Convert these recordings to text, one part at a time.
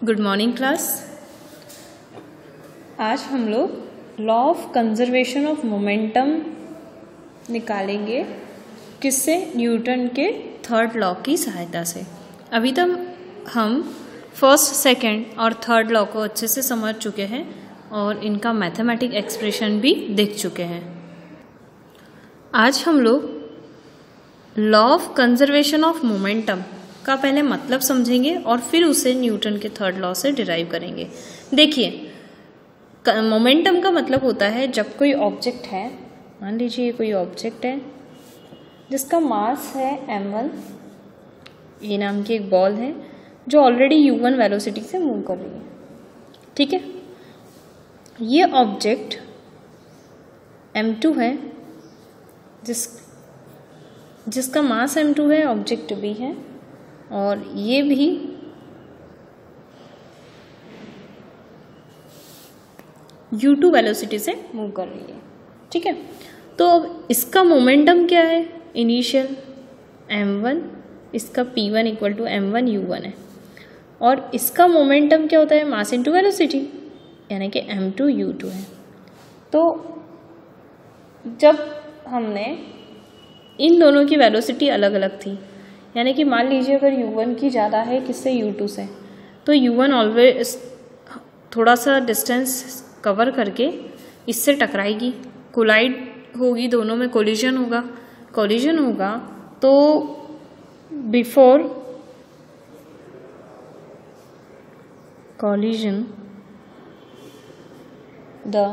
Good morning class. आज हम लोग law of conservation of momentum निकालेंगे। किससे? न्यूटन के थर्ड लॉ की सहायता से। अभी तक हम फर्स्ट, सेकंड और थर्ड लॉ को अच्छे से समझ चुके हैं और इनका मैथमेटिक एक्सप्रेशन भी देख चुके हैं। आज हम लोग law of conservation of momentum का पहले मतलब समझेंगे और फिर उसे न्यूटन के थर्ड लॉ से डिराइव करेंगे। देखिए, मोमेंटम का मतलब होता है जब कोई ऑब्जेक्ट है, मान लीजिए कोई ऑब्जेक्ट है जिसका मास है m1, ये नाम की एक बॉल है जो ऑलरेडी u1 वेलोसिटी से मूव कर रही है। ठीक है, ये ऑब्जेक्ट m2 है जिसका मास m2 है, ऑब्जेक्ट भी है और ये भी u2 वेलोसिटी से मूव कर रही है। ठीक है, तो अब इसका मोमेंटम क्या है? इनिशियल m1, इसका p1 equal to m1 u1 है और इसका मोमेंटम क्या होता है? मास इनटू वेलोसिटी, यानी कि m2 u2 है। तो जब हमने इन दोनों की वेलोसिटी अलग अलग थी, यानी कि मान लीजिए अगर u1 की ज़्यादा है किससे? u2 से, तो u1 ऑलवेज थोड़ा सा डिस्टेंस कवर करके इससे टकराएगी, कोलाइड होगी, दोनों में कोलिजन होगा। तो before collision the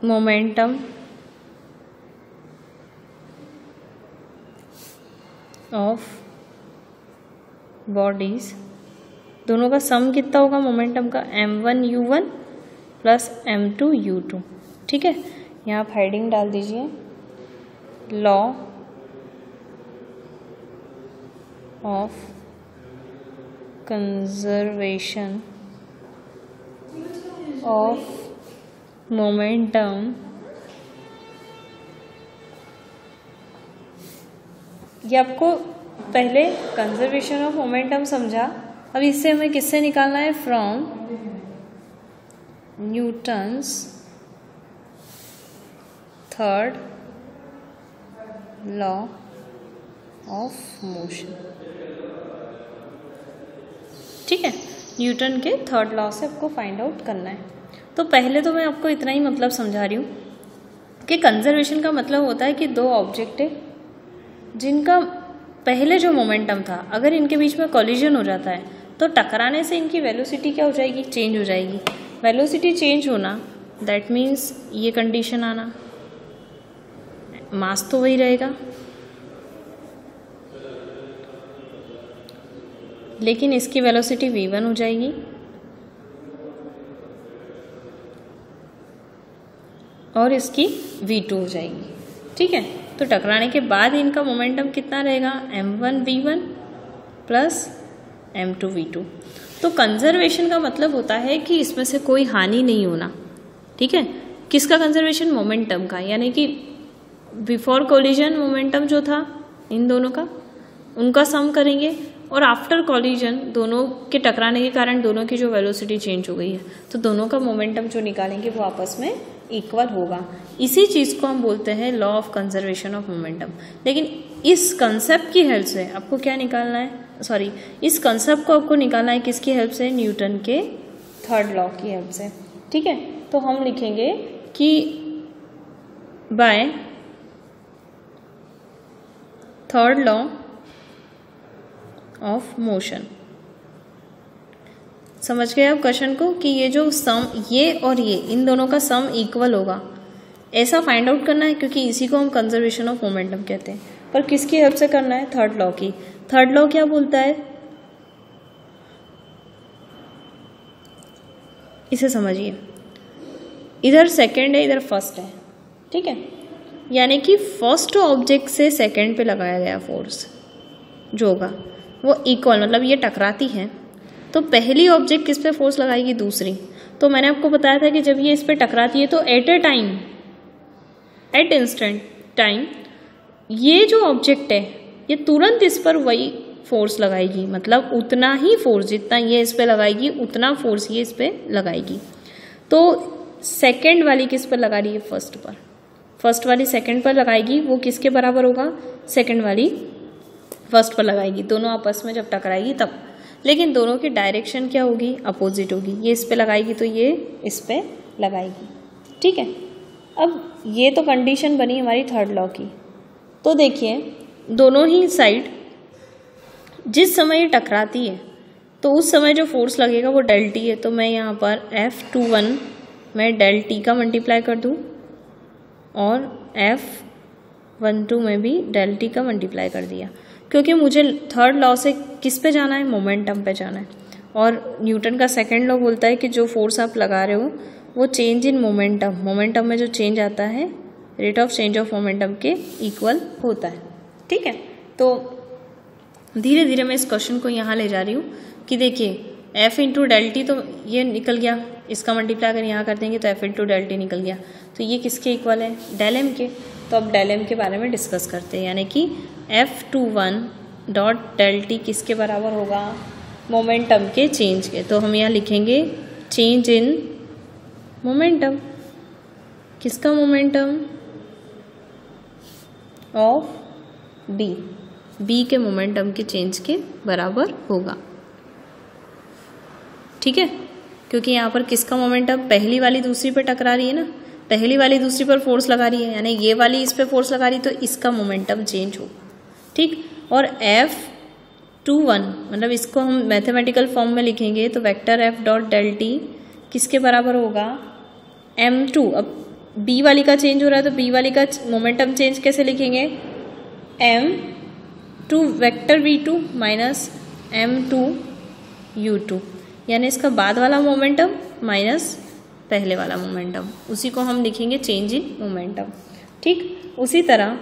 momentum of bodies, दोनों का सम कितना होगा मोमेंटम का? m1 u1 plus m2 u2। ठीक है, यहाँ आप हेडिंग डाल दीजिए law of conservation of momentum. ये आपको पहले कंजर्वेशन ऑफ मोमेंटम समझा, अब इससे हमें किससे निकालना है? From Newton's third law of motion. ठीक है, न्यूटन के थर्ड लॉ से आपको फाइंड आउट करना है। तो पहले तो मैं आपको इतना ही मतलब समझा रही हूँ कि कंजर्वेशन का मतलब होता है कि दो ऑब्जेक्ट है जिनका पहले जो मोमेंटम था, अगर इनके बीच में कोलिजन हो जाता है तो टकराने से इनकी वेलोसिटी क्या हो जाएगी? चेंज हो जाएगी। वेलोसिटी चेंज होना दैट मीन्स ये कंडीशन आना, मास तो वही रहेगा लेकिन इसकी वेलोसिटी v1 हो जाएगी और इसकी v2 हो जाएगी। ठीक है, तो टकराने के बाद इनका मोमेंटम कितना रहेगा? m1 v1 plus m2 v2। तो कंजर्वेशन का मतलब होता है कि इसमें से कोई हानि नहीं होना। ठीक है, किसका कंजर्वेशन? मोमेंटम का, यानी कि बिफोर कोलिजन मोमेंटम जो था इन दोनों का, उनका सम करेंगे और आफ्टर कोलिजन दोनों के टकराने के कारण दोनों की जो वेलोसिटी चेंज हो गई है तो दोनों का मोमेंटम जो निकालेंगे वो आपस में इक्वल होगा। इसी चीज़ को हम बोलते हैं law of conservation of momentum. लेकिन इस कंसेप्ट की हेल्प से आपको क्या निकालना है? इस कंसेप्ट को आपको निकालना है किसकी हेल्प से? न्यूटन के थर्ड लॉ की हेल्प से। ठीक है, तो हम लिखेंगे कि by third law of motion. समझ गए आप क्वेश्चन को कि ये जो सम, ये और ये, इन दोनों का सम इक्वल होगा, ऐसा फाइंड आउट करना है क्योंकि इसी को हम कंजर्वेशन ऑफ मोमेंटम कहते हैं। पर किसकी हेल्प से करना है? थर्ड लॉ की। थर्ड लॉ क्या बोलता है? इसे समझिए, इधर सेकंड है, इधर फर्स्ट है। ठीक है, यानी कि फर्स्ट ऑब्जेक्ट से सेकंड पे लगाया गया फोर्स जो होगा वो इक्वल, मतलब ये टकराती है तो पहली ऑब्जेक्ट किस पे फोर्स लगाएगी? दूसरी। तो मैंने आपको बताया था कि जब ये इस पे टकराती है तो एट इंस्टेंट टाइम ये जो ऑब्जेक्ट है ये तुरंत इस पर वही फोर्स लगाएगी, मतलब उतना ही फोर्स जितना ये इस पर लगाएगी उतना फोर्स ये इस पर लगाएगी। तो सेकंड वाली किस पर लगा रही है? फर्स्ट पर। फर्स्ट वाली सेकंड पर लगाएगी, वो किसके बराबर होगा? सेकंड वाली फर्स्ट पर लगाएगी। दोनों आपस में जब टकराएगी तब, लेकिन दोनों की डायरेक्शन क्या होगी? अपोजिट होगी। ये इस पे लगाएगी तो ये इस पे लगाएगी। ठीक है, अब ये तो कंडीशन बनी हमारी थर्ड लॉ की। तो देखिए दोनों ही साइड जिस समय ये टकराती है तो उस समय जो फोर्स लगेगा वो डेल टी है। तो मैं यहाँ पर F21 में डेल टी का मल्टीप्लाई कर दूँ और F12 में भी डेल टी का मल्टीप्लाई कर दिया, क्योंकि मुझे थर्ड लॉ से किस पे जाना है? मोमेंटम पे जाना है। और न्यूटन का सेकंड लॉ बोलता है कि जो फोर्स आप लगा रहे हो वो चेंज इन मोमेंटम, मोमेंटम में जो चेंज आता है rate of change of momentum के इक्वल होता है। ठीक है, तो धीरे धीरे मैं इस क्वेश्चन को यहाँ ले जा रही हूँ कि देखिए F इंटू डेल टी तो ये निकल गया, इसका मल्टीप्लाई अगर यहाँ कर देंगे तो F इंटू डेल टी निकल गया। तो ये किसके इक्वल है? डेल एम के। तो अब डेल एम के बारे में डिस्कस करते हैं, यानी कि F21 डॉट डेल टी किसके बराबर होगा? मोमेंटम के चेंज के। तो हम यहाँ लिखेंगे चेंज इन मोमेंटम। किसका मोमेंटम? Of B. बी के मोमेंटम के चेंज के बराबर होगा। ठीक है, क्योंकि यहाँ पर किसका मोमेंटम? पहली वाली दूसरी पर टकरा रही है ना, पहली वाली दूसरी पर फोर्स लगा रही है, यानी ये वाली इस पे फोर्स लगा रही है, तो इसका मोमेंटम चेंज होगा। ठीक, और F21 मतलब इसको हम मैथमेटिकल फॉर्म में लिखेंगे तो vector F dot del T किसके बराबर होगा? M2। अब बी वाली का चेंज हो रहा है तो बी वाली का मोमेंटम चेंज कैसे लिखेंगे? M2 vector V2 minus M2 U2, यानी इसका बाद वाला मोमेंटम माइनस पहले वाला मोमेंटम, उसी को हम लिखेंगे चेंज इन मोमेंटम। ठीक, उसी तरह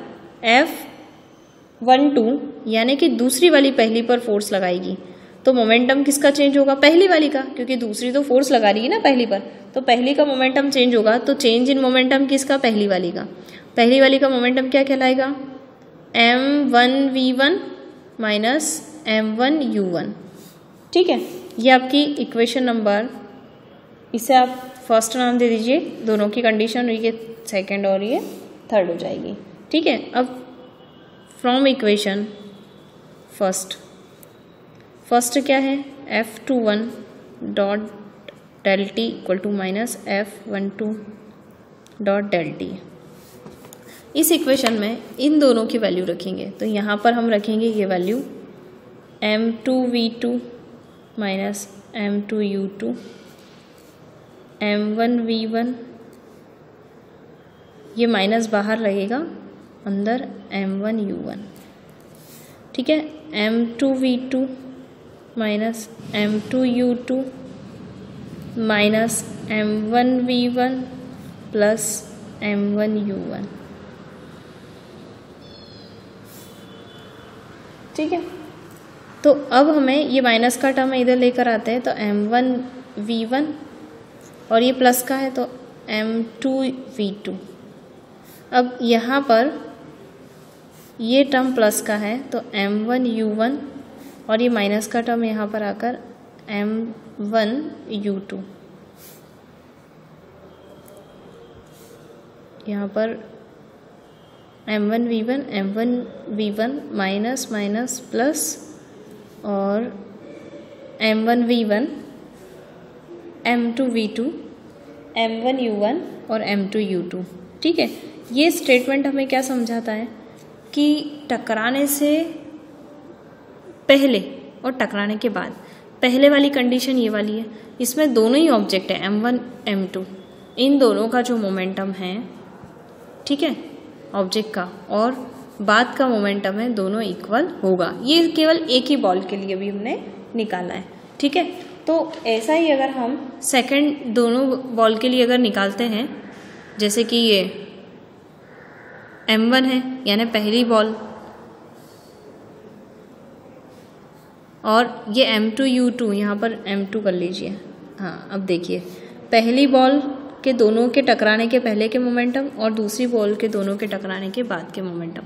F12 यानी कि दूसरी वाली पहली पर फोर्स लगाएगी तो मोमेंटम किसका चेंज होगा? पहली वाली का, क्योंकि दूसरी तो फोर्स लगा रही है ना पहली पर, तो पहली का मोमेंटम चेंज होगा। तो चेंज इन मोमेंटम किसका? पहली वाली का। पहली वाली का मोमेंटम क्या कहलाएगा? M1V1 minus M1U1। ठीक है, ये आपकी इक्वेशन नंबर, इसे आप फर्स्ट नाम दे दीजिए, दोनों की कंडीशन, ये सेकंड और ये थर्ड हो जाएगी। ठीक है, अब फ्रॉम इक्वेशन फर्स्ट क्या है? F21 dot del T equal to minus F12 dot del T. इस इक्वेशन में इन दोनों की वैल्यू रखेंगे, तो यहाँ पर हम रखेंगे ये value M2V2 minus M2U2, M1V1, ये माइनस बाहर रहेगा, अंदर M1U1। ठीक है, M2V2 minus M2U2 minus M1V1 plus M1U1। ठीक है, तो अब हमें ये माइनस का टर्म इधर लेकर आते हैं, तो M1V1 और ये प्लस का है तो M2V2। अब यहाँ पर ये टर्म प्लस का है तो M1U1 और ये माइनस का टर्म यहाँ पर आकर M1U2। यहाँ पर M1V1 माइनस माइनस प्लस और M1V1, M2V2, M1U1 और M2U2। ठीक है, ये स्टेटमेंट हमें क्या समझाता है कि टकराने से पहले और टकराने के बाद, पहले वाली कंडीशन ये वाली है, इसमें दोनों ही ऑब्जेक्ट है M1 M2, इन दोनों का जो मोमेंटम है, ठीक है, ऑब्जेक्ट का और बाद का मोमेंटम है, दोनों इक्वल होगा। ये केवल एक ही बॉल के लिए भी हमने निकाला है। ठीक है, तो ऐसा ही अगर हम सेकंड दोनों बॉल के लिए अगर निकालते हैं, जैसे कि ये M1 है यानी पहली बॉल, और ये M2U2, यहाँ पर M2 कर लीजिए। हाँ, अब देखिए पहली बॉल के दोनों के टकराने के पहले के मोमेंटम और दूसरी बॉल के दोनों के टकराने के बाद के मोमेंटम,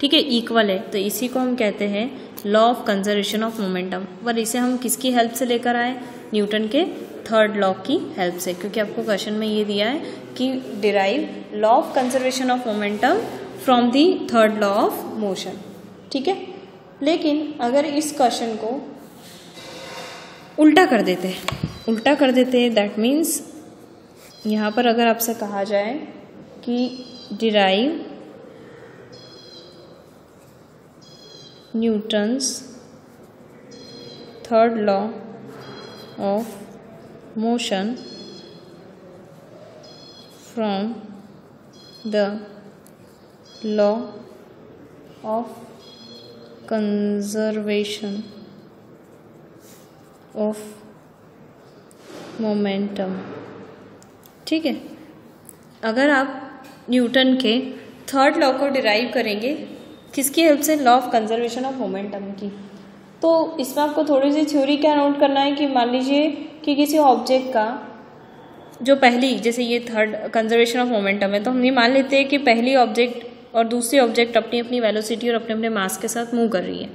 ठीक है, इक्वल है। तो इसी को हम कहते हैं law of conservation of momentum. पर इसे हम किसकी हेल्प से लेकर आए? न्यूटन के थर्ड लॉ की हेल्प से, क्योंकि आपको क्वेश्चन में ये दिया है कि derive law of conservation of momentum from the third law of motion, ठीक है। लेकिन अगर इस क्वेश्चन को उल्टा कर देते, दैट मीन्स यहाँ पर अगर आपसे कहा जाए कि derive Newton's third law of motion from the law of conservation of momentum, ठीक है। अगर आप न्यूटन के थर्ड लॉ को डिराइव करेंगे किसकी हेल्प से? Law of conservation of momentum की। तो इसमें आपको थोड़ी सी थ्योरी क्या नोट करना है कि मान लीजिए कि किसी ऑब्जेक्ट का जो पहली, जैसे ये थर्ड कंजर्वेशन ऑफ मोमेंटम है, तो हम ये मान लेते हैं कि पहली ऑब्जेक्ट और दूसरी ऑब्जेक्ट अपनी अपनी वेलोसिटी और अपने अपने मास के साथ मूव कर रही है।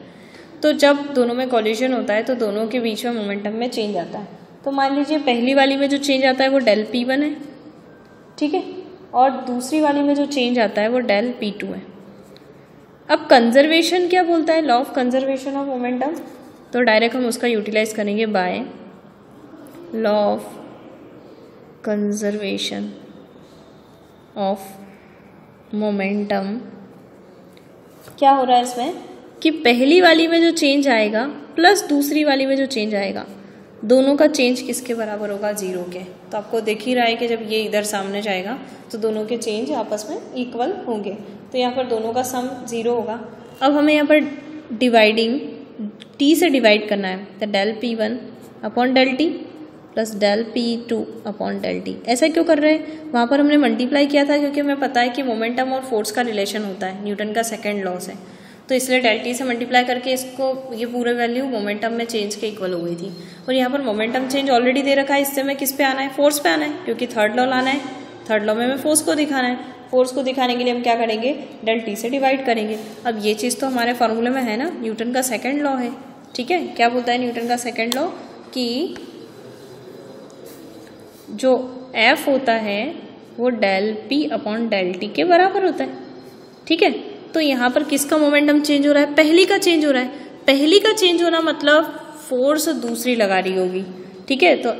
तो जब दोनों में कोलिजन होता है तो दोनों के बीच में मोमेंटम में चेंज आता है। तो मान लीजिए पहली वाली में जो चेंज आता है वो डेल P1 है, ठीक है, और दूसरी वाली में जो चेंज आता है वो डेल P2 है। अब कंजर्वेशन क्या बोलता है? Law of conservation of momentum. तो डायरेक्ट हम उसका यूटिलाइज करेंगे by law of conservation of momentum. क्या हो रहा है इसमें कि पहली वाली में जो चेंज आएगा प्लस दूसरी वाली में जो चेंज आएगा, दोनों का चेंज किसके बराबर होगा? 0 के। तो आपको दिख ही रहा है कि जब ये इधर सामने जाएगा तो दोनों के चेंज आपस में इक्वल होंगे। तो यहाँ पर दोनों का सम 0 होगा। अब हमें यहाँ पर डिवाइडिंग t से डिवाइड करना है, तो del P1 upon del T plus del P2 upon del T। ऐसा क्यों कर रहे हैं? वहाँ पर हमने मल्टीप्लाई किया था क्योंकि हमें पता है कि मोमेंटम और फोर्स का रिलेशन होता है न्यूटन का सेकेंड लॉ से। तो इसलिए डेल T से मल्टीप्लाई करके इसको ये पूरे वैल्यू मोमेंटम में चेंज के इक्वल हो गई थी। और यहाँ पर मोमेंटम चेंज ऑलरेडी दे रखा है, इससे मैं किस पे आना है? फोर्स पे आना है, क्योंकि थर्ड लॉ लाना है। थर्ड लॉ में हमें फोर्स को दिखाना है। फोर्स को दिखाने के लिए हम क्या करेंगे? डेल T से डिवाइड करेंगे। अब ये चीज़ तो हमारे फॉर्मूले में है ना, न्यूटन का सेकेंड लॉ है, ठीक है। क्या बोलता है न्यूटन का सेकेंड लॉ? कि जो F होता है वो del P upon del T के बराबर होता है, ठीक है। तो यहाँ पर किसका मोमेंटम चेंज हो रहा है? पहली का चेंज हो रहा है। पहली का चेंज होना मतलब फोर्स दूसरी लगा रही होगी, ठीक है। तो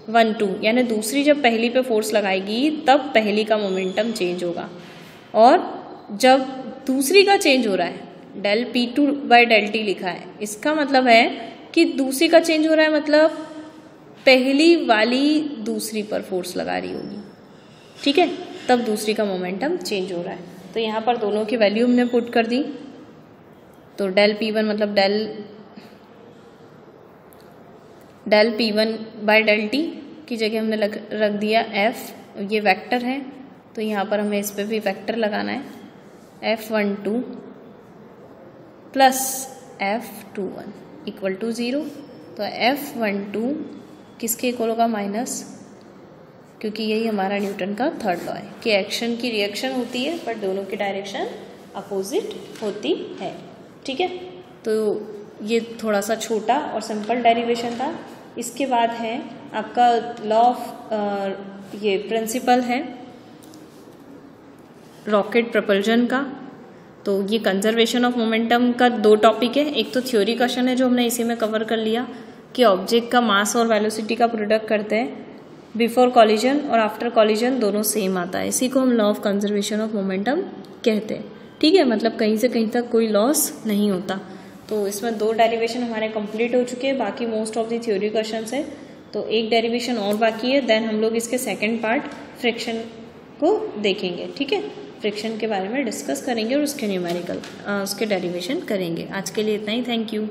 F12 यानी दूसरी जब पहली पे फोर्स लगाएगी तब पहली का मोमेंटम चेंज होगा। और जब दूसरी का चेंज हो रहा है, del P2 by del T लिखा है, इसका मतलब है कि दूसरी का चेंज हो रहा है मतलब पहली वाली दूसरी पर फोर्स लगा रही होगी, ठीक है, तब दूसरी का मोमेंटम चेंज हो रहा है। तो यहाँ पर दोनों की वैल्यू हमने पुट कर दी। तो डेल P1 मतलब del P1 bye del T की जगह हमने रख दिया F, ये वेक्टर है तो यहाँ पर हमें इस पर भी वेक्टर लगाना है, F12 plus F21 equal to 0। तो F12 किसके इक्वल होगा? माइनस, क्योंकि यही हमारा न्यूटन का थर्ड लॉ है कि एक्शन की रिएक्शन होती है पर दोनों की डायरेक्शन अपोजिट होती है, ठीक है। तो ये थोड़ा सा छोटा और सिंपल डेरिवेशन था। इसके बाद है आपका लॉ ऑफ ये प्रिंसिपल है रॉकेट प्रपल्जन का। तो ये कंजर्वेशन ऑफ मोमेंटम का 2 टॉपिक है। एक तो थ्योरी क्वेश्चन है जो हमने इसी में कवर कर लिया कि ऑब्जेक्ट का मास और वेलोसिटी का प्रोडक्ट करते हैं बिफोर कॉलिजन और आफ्टर कॉलिजन दोनों सेम आता है। इसी को हम law of conservation of momentum कहते हैं, ठीक है। मतलब कहीं से कहीं तक कोई लॉस नहीं होता। तो इसमें 2 डेरिवेशन हमारे कंप्लीट हो चुके हैं, बाकी most of the theory questions है। तो एक डेरिवेशन और बाकी है, देन हम लोग इसके सेकेंड पार्ट फ्रिक्शन को देखेंगे, ठीक है। फ्रिक्शन के बारे में डिस्कस करेंगे और उसके न्यूमेरिकल उसके डेरिवेशन करेंगे। आज के लिए इतना ही, थैंक यू।